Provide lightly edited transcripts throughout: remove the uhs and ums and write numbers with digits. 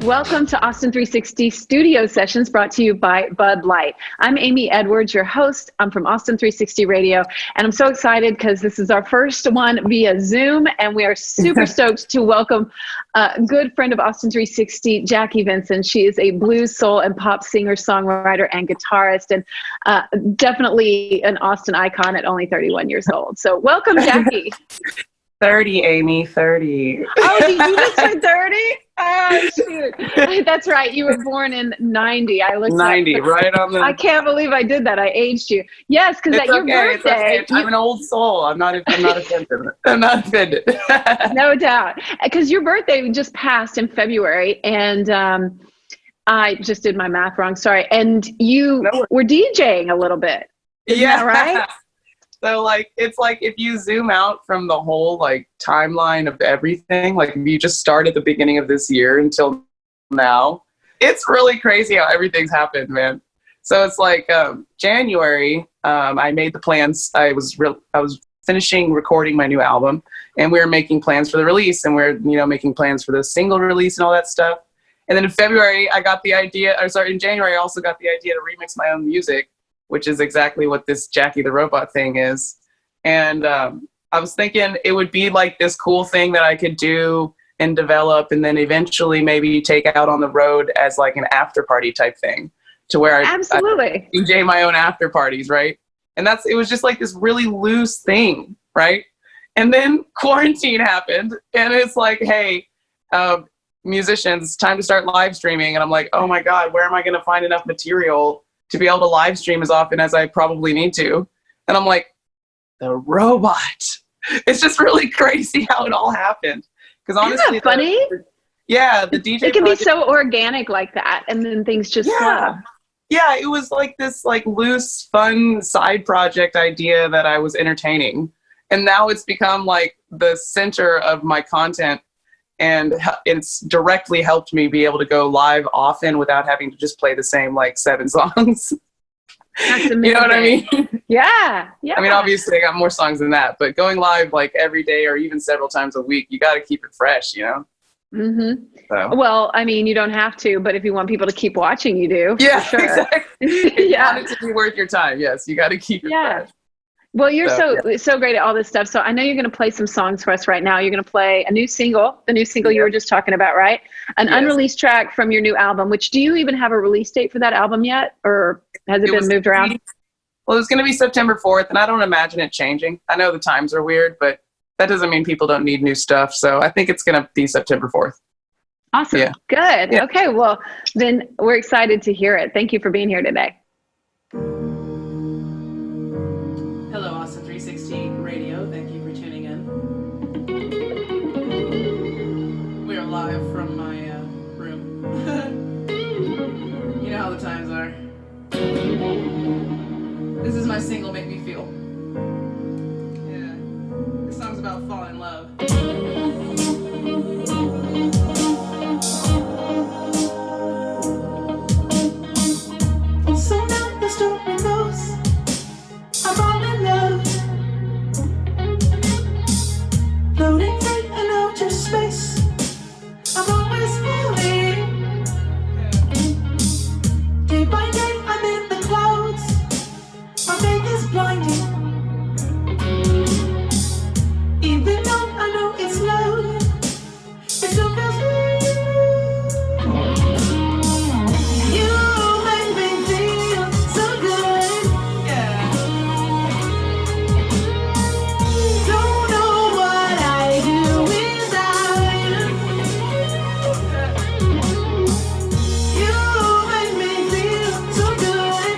Welcome to Austin360 Studio Sessions, brought to you by Bud Light. I'm Amy Edwards, your host. I'm from Austin360 Radio, and I'm so excited because this is our first one via Zoom, and we are super stoked to welcome a good friend of Austin360, Jackie Venson. She is a blues, soul, and pop singer, songwriter, and guitarist, and definitely an Austin icon at only 31 years old. So welcome, Jackie. 30, Amy, 30. Oh, did you just turn 30? Oh, shoot. That's right. You were born in 90. I looked 90, right on the... I can't believe I did that. I aged you. Yes, because at your birthday... It's okay. I'm an old soul. I'm not offended. I'm not offended. No doubt. Because your birthday just passed in February, and I just did my math wrong. Sorry. And you were DJing a little bit. Isn't that right? So, like, it's like if you zoom out from the whole, like, timeline of everything, like, if you just start at the beginning of this year until now, it's really crazy how everything's happened, man. So it's like January, I made the plans. I was finishing recording my new album, and we were making plans for the release, and we're, making plans for the single release and all that stuff. And then in February, in January, I also got the idea to remix my own music, which is exactly what this Jackie the Robot thing is. And I was thinking it would be like this cool thing that I could do and develop, and then eventually maybe take out on the road as like an after party type thing, to where I DJ my own after parties, right? And it was just like this really loose thing, right? And then quarantine happened, and it's like, hey, musicians, time to start live streaming. And I'm like, oh my God, where am I gonna find enough material to be able to live stream as often as I probably need to? And I'm like, the robot. It's just really crazy how it all happened. Because honestly, isn't that funny? The DJ. It can be so organic like that, and then things just flow. Yeah, it was like this like loose, fun side project idea that I was entertaining, and now it's become like the center of my content. And it's directly helped me be able to go live often without having to just play the same like 7 songs. That's amazing. You know what I mean? Yeah. I mean, obviously I got more songs than that, but going live like every day or even several times a week, you got to keep it fresh, Mm-hmm. So. Well, I mean, you don't have to, but if you want people to keep watching, you do. Yeah, for sure. Exactly. If you want it to be worth your time, yes, you got to keep it fresh. Well, you're so great at all this stuff. So I know you're going to play some songs for us right now. You're going to play a new single, the new single you were just talking about, right? An unreleased track from your new album, which, do you even have a release date for that album yet? Or has it been moved around? Well, it was going to be September 4th, and I don't imagine it changing. I know the times are weird, but that doesn't mean people don't need new stuff. So I think it's going to be September 4th. Awesome. Yeah. Good. Yeah. Okay. Well, then we're excited to hear it. Thank you for being here today. Hello, Austin360 Radio. Thank you for tuning in. We are live from my room. You know how the times are. This is my single, Make Me Feel. Yeah. This song's about falling in love. So now the story goes, I'm all in love, floating through an outer space. I'm always falling. Day by day I'm in the clouds, my faith is blinding. Even though I know it's loud, it still feels real. You make me feel so good. Don't know what I do without you. You make me feel so good.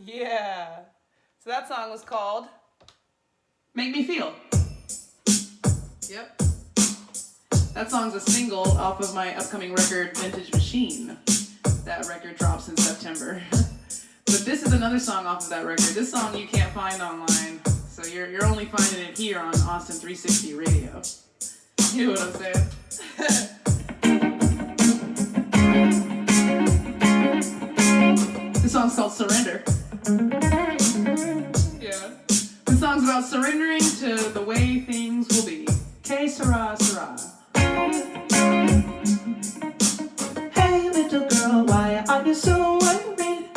Yeah. So that song was called Make Me Feel. Yep. That song's a single off of my upcoming record, Vintage Machine. That record drops in September. But this is another song off of that record. This song you can't find online, so you're only finding it here on Austin360 Radio. You know what I'm saying? This song's called Surrender. Yeah. This song's about surrendering to the way things will be. Que sera, sera. Hey little girl, why are you so worried?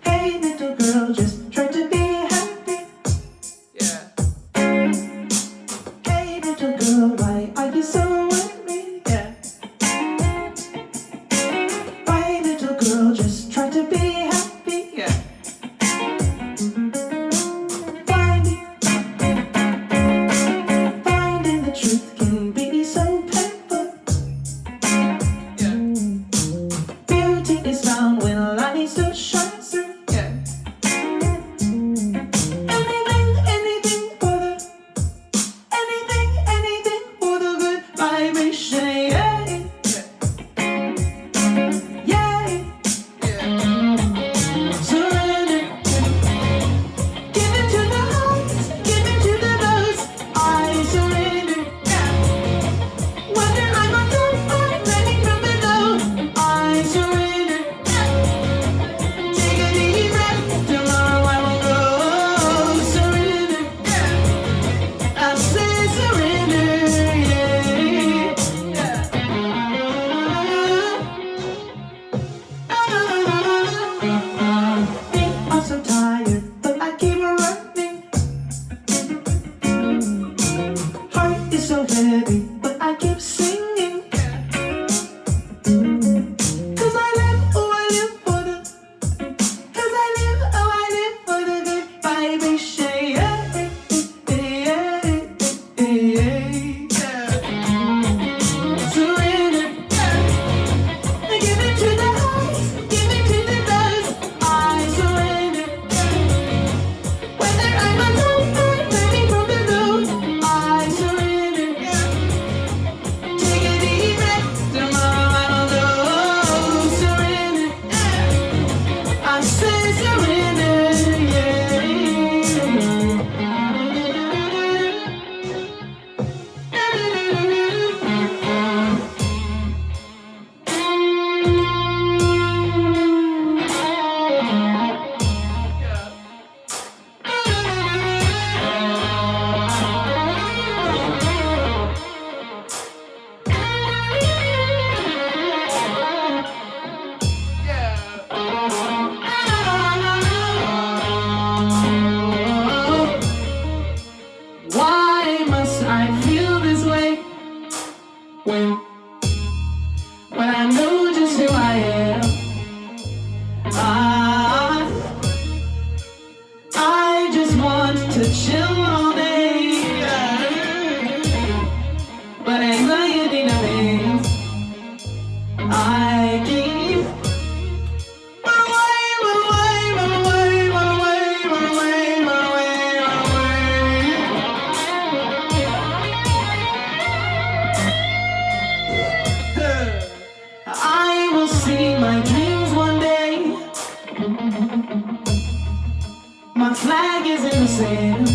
Hey little girl, just try to be happy. Yeah. Hey little girl, why are you so worried? Yeah. Why little girl, just try to be happy. Yeah. Finding the truth can be so painful. Yeah. Beauty is found when light still shines through. Yeah. Anything for the good vibration. Yeah, yeah. Surrender. Give it to the highs, give it to the lows. I surrender. Whether I'm on top or landing from below, I surrender. Take a deep breath, tomorrow I will go. Surrender. I say surrender, yeah. Feet are so tired, but I keep running. Heart is so heavy, but I I keep singing. 'Cause I live, oh I live for the. 'Cause I live, oh I live for the good vibration. Surrender. Give it to the highs, give it to the lows. I surrender. Whether I'm alone or ready from the road, I surrender. Take a deep breath, tomorrow I will go. Surrender. I say surrender. Why must I feel this way when I know just who I am? I just want to chill all day, but anxiety knows I keep run away, run away, run away, run away, run away, run away, run away. I will see my dreams one day. My flag is in the sand.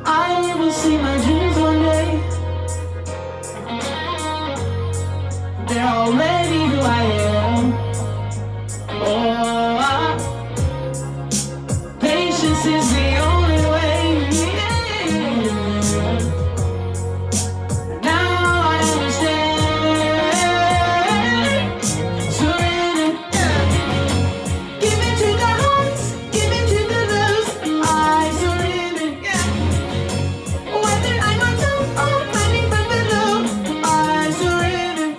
I will see my dreams one day. They're already who I am. Oh, patience is the only way. Now I understand. Surrender. Give it to the highs, give it to the lows. I surrender. Whether I'm on top or climbing from below, I surrender.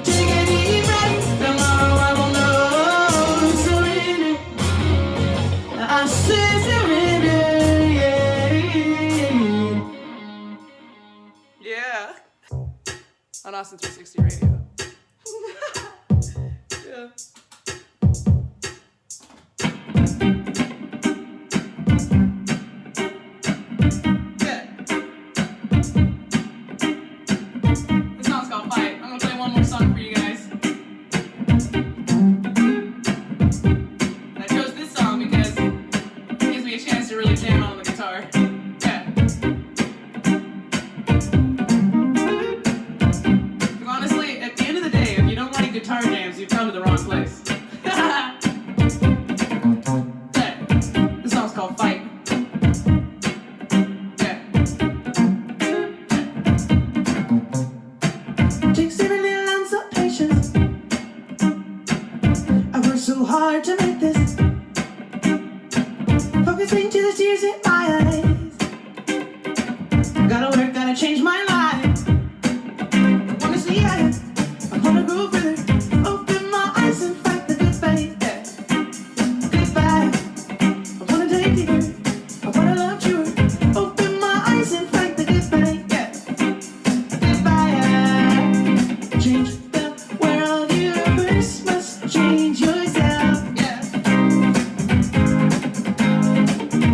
Take a deep breath, tomorrow I will know. Surrender. I say surrender, yeah. On Austin360 Radio. Yeah. This song's called Fight. I'm gonna play one more song for you guys. And I chose this song because it gives me a chance to really jam on the guitar. Yeah. 'Cause honestly, at the end of the day, if you don't like guitar jams, you've come to the wrong place. Yeah. This song's called Fight. Yeah. Takes every little ounce of patience. I worked so hard to make this. Focusing to the tears in my eyes. Gotta work, gotta change my life. I wanna see higher. I wanna go further. Open my eyes and fight the good fight. Yeah. Goodbye. I wanna take deeper. I wanna love truer. Open my eyes and fight the good fight. Yeah. Goodbye. Change the world. You first must change yourself. Yeah.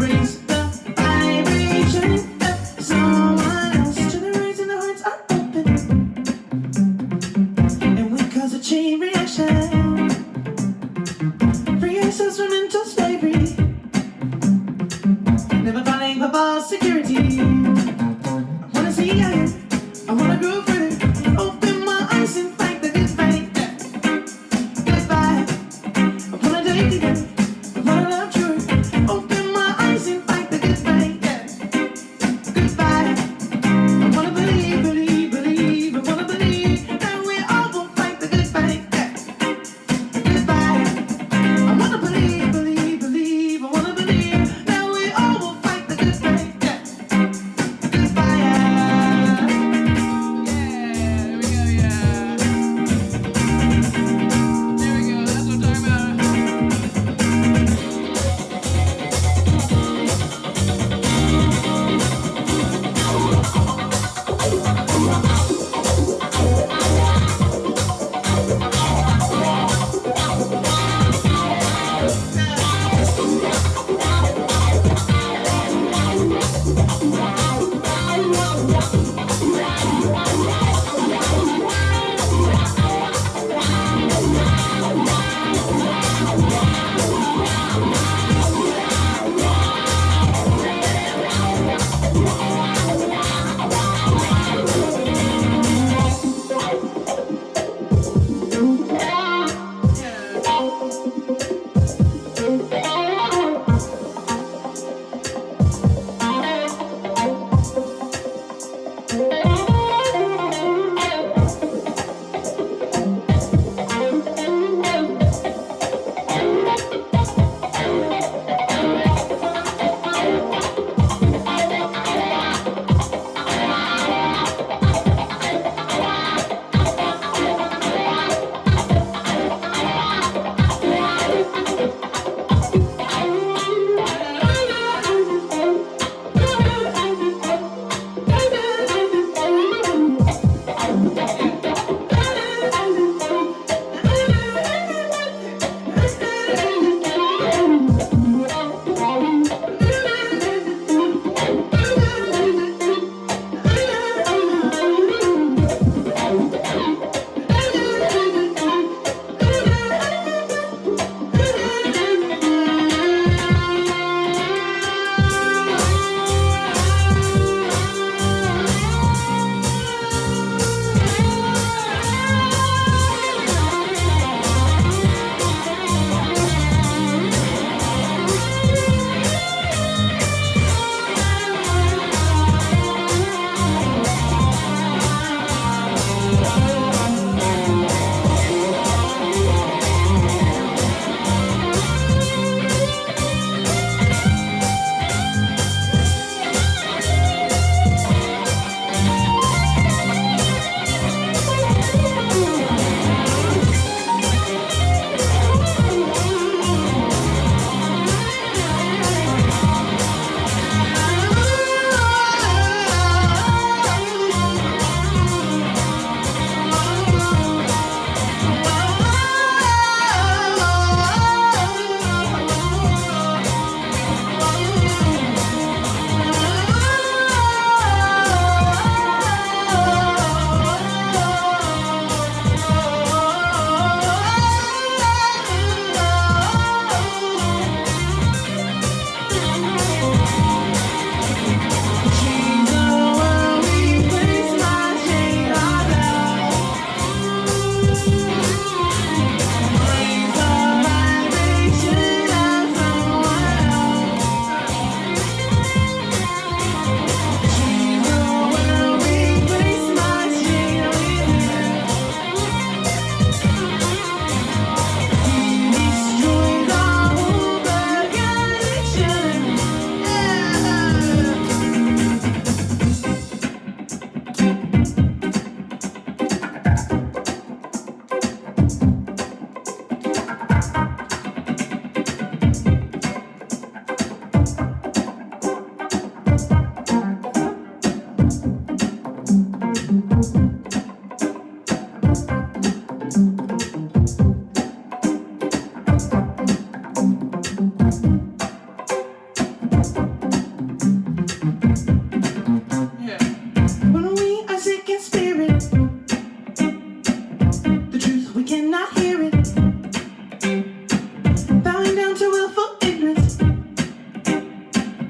Raise the vibration of someone else. Generations the hearts are open, and we cause a chain reaction. Free ourselves from mental slavery. Never falling for false security. I wanna see higher. I wanna go further. Open my eyes and fight the good fight. Yeah. Goodbye. I wanna take deeper. I wanna love truer. Open my eyes and fight the good fight. Yeah. Goodbye. I wanna believe, believe, believe. I wanna believe that we all will fight the good fight. Yeah. Goodbye. I wanna believe, believe, believe. I wanna believe that we all will fight the good fight.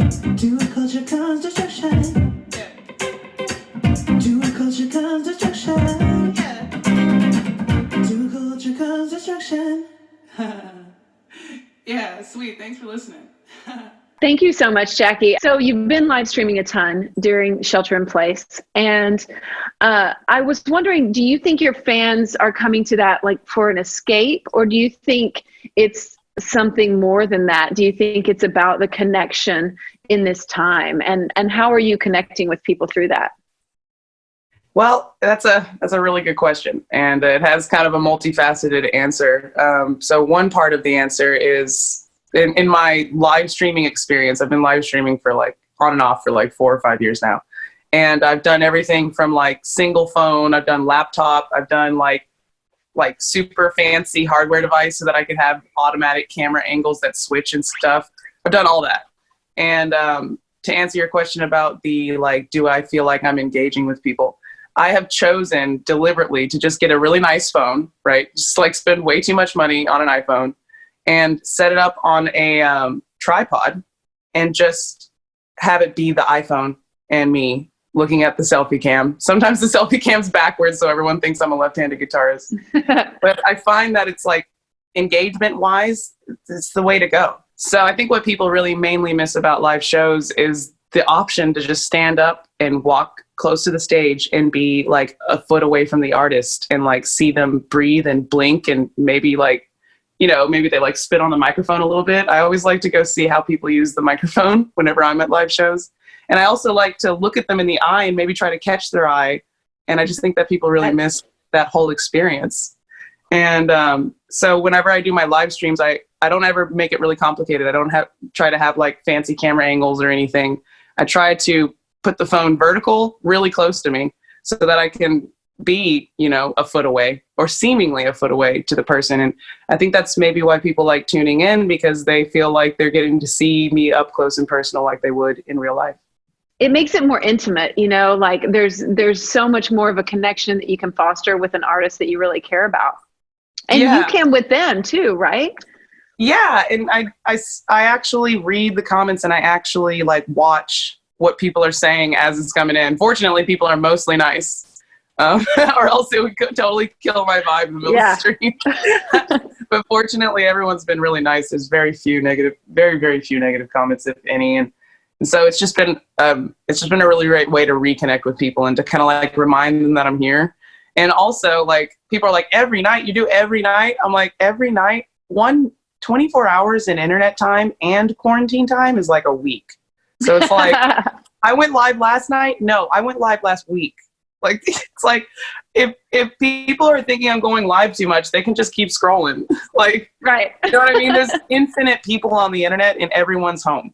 To a culture comes destruction. To a culture comes destruction. To a culture comes destruction. Yeah, sweet. Thanks for listening. Thank you so much, Jackie. So you've been live streaming a ton during shelter in place. And I was wondering, do you think your fans are coming to that like for an escape, or do you think it's something more than that? Do you think it's about the connection in this time? And how are you connecting with people through that? Well, that's a really good question, and it has kind of a multifaceted answer. So one part of the answer is in my live streaming experience. I've been live streaming for like on and off for like 4 or 5 years now, and I've done everything from like single phone. I've done laptop. I've done like super fancy hardware device so that I could have automatic camera angles that switch and stuff. I've done all that, and to answer your question about the like, do I feel like I'm engaging with people? I have chosen deliberately to just get a really nice phone, right? Just like spend way too much money on an iPhone and set it up on a tripod and just have it be the iPhone and me looking at the selfie cam. Sometimes the selfie cam's backwards, so everyone thinks I'm a left-handed guitarist. But I find that it's like engagement-wise, it's the way to go. So I think what people really mainly miss about live shows is the option to just stand up and walk close to the stage and be like a foot away from the artist and like see them breathe and blink and maybe like, you know, maybe they like spit on the microphone a little bit. I always like to go see how people use the microphone whenever I'm at live shows. And I also like to look at them in the eye and maybe try to catch their eye. And I just think that people really miss that whole experience. And so whenever I do my live streams, I don't ever make it really complicated. I don't try to have like fancy camera angles or anything. I try to put the phone vertical really close to me so that I can be, you know, a foot away or seemingly a foot away to the person. And I think that's maybe why people like tuning in, because they feel like they're getting to see me up close and personal like they would in real life. It makes it more intimate, you know, like there's so much more of a connection that you can foster with an artist that you really care about. And you can with them too, right? Yeah. And I actually read the comments and I actually like watch what people are saying as it's coming in. Fortunately, people are mostly nice, or else it would totally kill my vibe in the middle of the stream. But fortunately, everyone's been really nice. There's very few negative, very, very few negative comments, if any. And so it's just been a really great way to reconnect with people and to kind of like remind them that I'm here. And also like people are like, every night, you do every night? I'm like, every night, 24 hours in internet time and quarantine time is like a week. So it's like, I went live last night. No, I went live last week. Like, it's like, if people are thinking I'm going live too much, they can just keep scrolling. Like, right. You know what I mean? There's infinite people on the internet and everyone's home,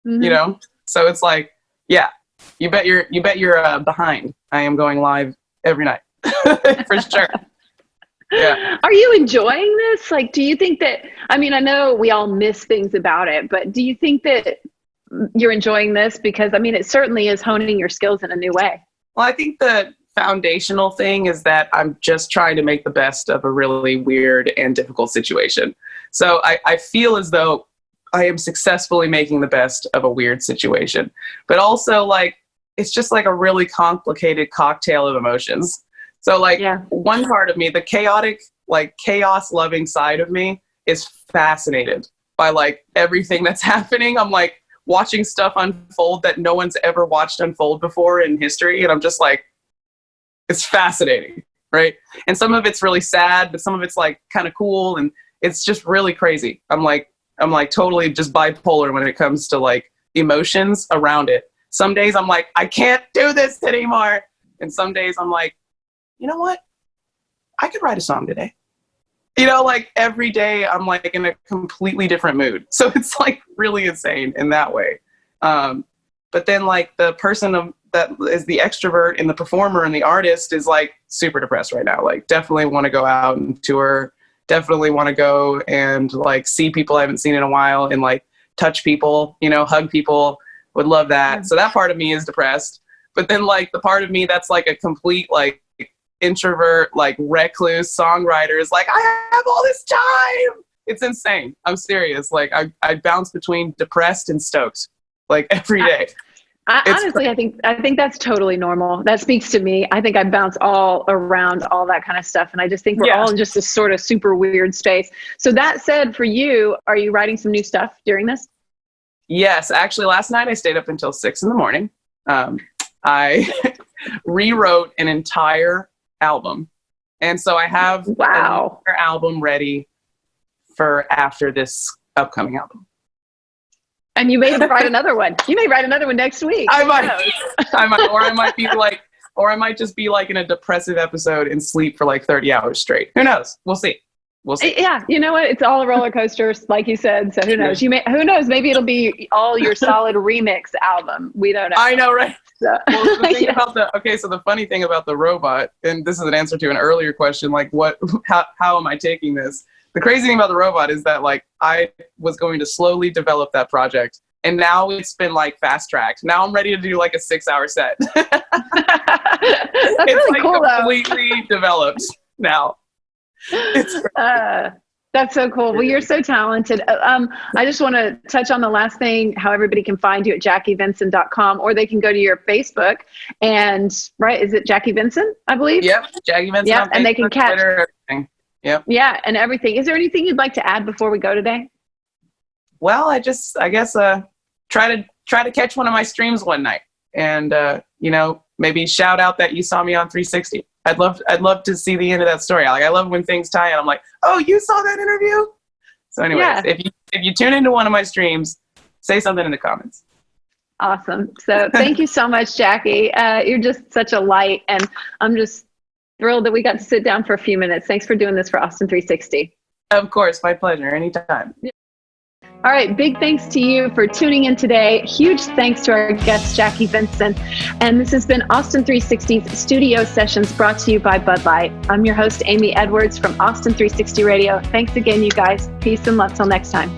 you know? So it's like, yeah, you bet you're behind. I am going live every night for sure. Yeah. Are you enjoying this? Like, do you think that, I mean, I know we all miss things about it, but do you think that you're enjoying this? Because I mean, it certainly is honing your skills in a new way. Well, I think the foundational thing is that I'm just trying to make the best of a really weird and difficult situation. So I feel as though I am successfully making the best of a weird situation, but also like, it's just like a really complicated cocktail of emotions. So like one part of me, the chaotic, like chaos loving side of me is fascinated by like everything that's happening. I'm like watching stuff unfold that no one's ever watched unfold before in history. And I'm just like, it's fascinating, right? And some of it's really sad, but some of it's like kind of cool. And it's just really crazy. I'm like totally just bipolar when it comes to like emotions around it. Some days I'm like, I can't do this anymore. And some days I'm like, you know what? I could write a song today. You know, like every day I'm like in a completely different mood. So it's like really insane in that way. But then like the person that is the extrovert and the performer and the artist is like super depressed right now. Like definitely want to go out and tour. Definitely want to go and like see people I haven't seen in a while and like touch people, you know, hug people. Would love that. So that part of me is depressed. But then like the part of me that's like a complete like introvert, like recluse songwriter is like, I have all this time. It's insane. I'm serious. Like I bounce between depressed and stoked like every day. Honestly, I think that's totally normal. That speaks to me. I think I bounce all around all that kind of stuff. And I just think we're all in just this sort of super weird space. So that said, for you, are you writing some new stuff during this? Yes. Actually, last night I stayed up until 6 a.m. I rewrote an entire album. And so I have another album ready for after this upcoming album. And you may write another one. You may write another one next week. I might, or I might just be like in a depressive episode and sleep for like 30 hours straight. Who knows? We'll see. Yeah, you know what? It's all a roller coaster, like you said. So who knows? Who knows? Maybe it'll be all your solid remix album. We don't know. I know, right? So, well, the thing about so the funny thing about the robot, and this is an answer to an earlier question, like how am I taking this? The crazy thing about the robot is that like I was going to slowly develop that project, and now it's been like fast tracked. Now I'm ready to do like a 6-hour set. That's it's really like cool, completely developed now. That's so cool. Well, you're so talented. I just want to touch on the last thing, how everybody can find you at JackieVenson.com, or they can go to your Facebook and, is it Jackie Venson, I believe? Yep, Jackie Venson. Yep, and they can catch Twitter, everything. Yep. Yeah, and everything. Is there anything you'd like to add before we go today? Well, I guess try to catch one of my streams one night, and maybe shout out that you saw me on 360. I'd love to see the end of that story. I love when things tie in. I'm like, oh, you saw that interview? So anyways, if you tune into one of my streams, say something in the comments. Awesome. So thank you so much, Jackie. You're just such a light, and I'm just thrilled that we got to sit down for a few minutes. Thanks for doing this for Austin 360. Of course, my pleasure. Anytime. All right, big thanks to you for tuning in today. Huge thanks to our guest, Jackie Venson. And this has been Austin 360's Studio Sessions, brought to you by Bud Light. I'm your host, Amy Edwards from Austin 360 Radio. Thanks again, you guys. Peace and love till next time.